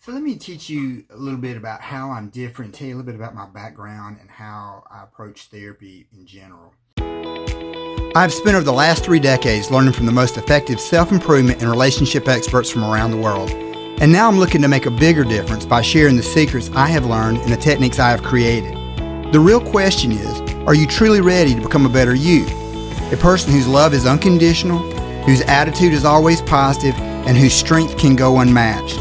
So let me teach you a little bit about how I'm different, tell you a little bit about my background and how I approach therapy in general. I've spent over the last 3 decades learning from the most effective self-improvement and relationship experts from around the world. And now I'm looking to make a bigger difference by sharing the secrets I have learned and the techniques I have created. The real question is, are you truly ready to become a better you? A person whose love is unconditional, whose attitude is always positive, and whose strength can go unmatched.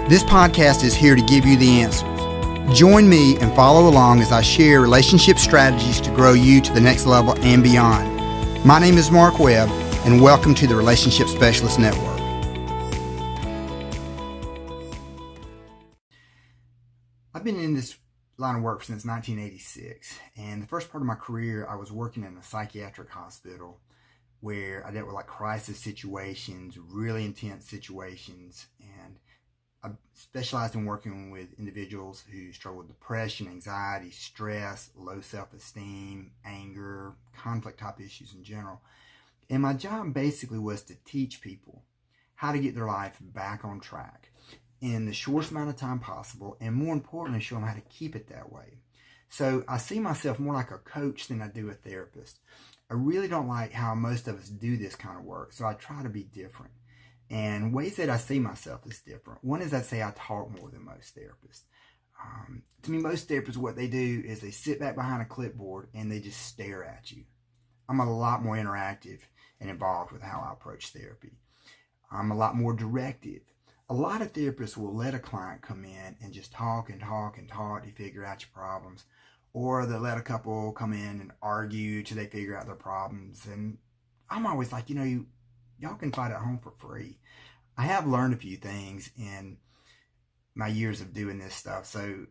This podcast is here to give you the answers. Join me and follow along as I share relationship strategies to grow you to the next level and beyond. My name is Mark Webb, and welcome to the Relationship Specialist Network. I've been in this line of work since 1986, and the first part of my career I was working in a psychiatric hospital where I dealt with crisis situations, really intense situations, and I specialized in working with individuals who struggle with depression, anxiety, stress, low self-esteem, anger, conflict type issues in general. And my job basically was to teach people how to get their life back on track in the shortest amount of time possible, and more importantly, show them how to keep it that way. So I see myself more like a coach than I do a therapist. I really don't like how most of us do this kind of work, so I try to be different. And ways that I see myself is different. One is I'd say I talk more than most therapists. To me, most therapists, what they do is they sit back behind a clipboard and they just stare at you. I'm a lot more interactive and involved with how I approach therapy. I'm a lot more directive. A lot of therapists will let a client come in and just talk and talk and talk to figure out your problems. Or they'll let a couple come in and argue till they figure out their problems. And I'm always like, y'all can fight at home for free. I have learned a few things in my years of doing this stuff. So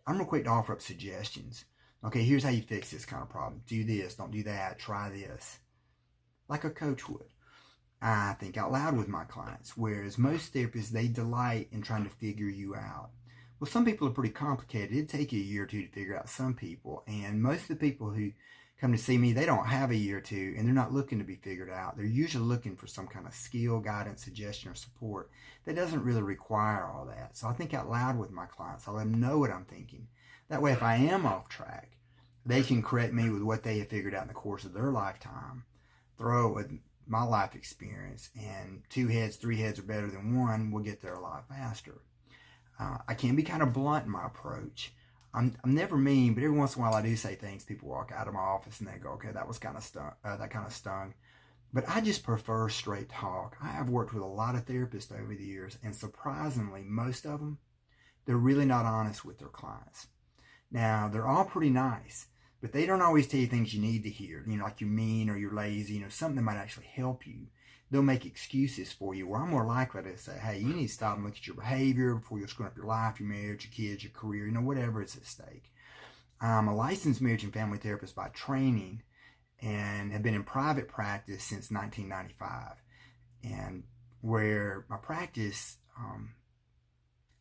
I'm real quick to offer up suggestions. Okay, here's how you fix this kind of problem. Do this, don't do that, try this. Like a coach would. I think out loud with my clients, whereas most therapists, they delight in trying to figure you out. Well, some people are pretty complicated. It'd take you a year or two to figure out some people. And most of the people who come to see me, they don't have a year or two, and they're not looking to be figured out. They're usually looking for some kind of skill, guidance, suggestion, or support that doesn't really require all that. So I think out loud with my clients. I let them know what I'm thinking. That way, if I am off track, they can correct me with what they have figured out in the course of their lifetime, throw it with my life experience, and 2 heads, 3 heads are better than one. We'll get there a lot faster. I can be kind of blunt in my approach. I'm never mean, but every once in a while I do say things. People walk out of my office and they go, "Okay, that was kind of stung." But I just prefer straight talk. I have worked with a lot of therapists over the years, and surprisingly, most of them, they're really not honest with their clients. Now, they're all pretty nice, but they don't always tell you things you need to hear. Like you're mean or you're lazy. Something that might actually help you. They'll make excuses for you, where I'm more likely to say, "Hey, you need to stop and look at your behavior before you're screwing up your life, your marriage, your kids, your career, whatever is at stake." I'm a licensed marriage and family therapist by training and have been in private practice since 1995. And where my practice,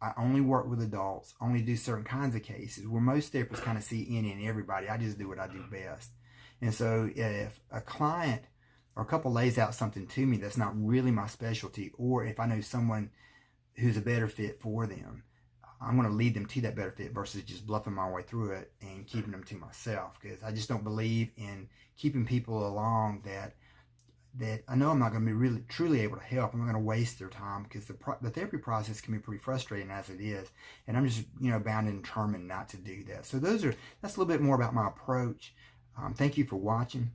I only work with adults, only do certain kinds of cases, where most therapists kind of see any and everybody. I just do what I do best. And so if a client or a couple lays out something to me that's not really my specialty, or if I know someone who's a better fit for them, I'm going to lead them to that better fit versus just bluffing my way through it and keeping them to myself, because I just don't believe in keeping people along that I know I'm not going to be really truly able to help. I'm not going to waste their time, because the therapy process can be pretty frustrating as it is, and I'm just bound and determined not to do that. So that's a little bit more about my approach. Thank you for watching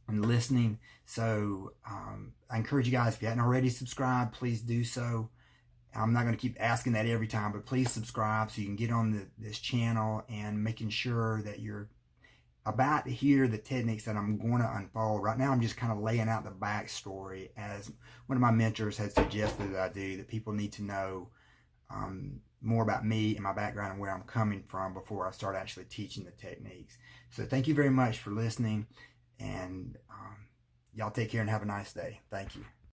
and listening. So I encourage you guys, if you hadn't already subscribed, please do so. I'm not going to keep asking that every time, but please subscribe so you can get on this channel, and making sure that you're about to hear the techniques that I'm going to unfold. Right now I'm just kind of laying out the backstory, as one of my mentors had suggested that I do, that people need to know more about me and my background and where I'm coming from before I start actually teaching the techniques. So thank you very much for listening. And y'all take care and have a nice day. Thank you.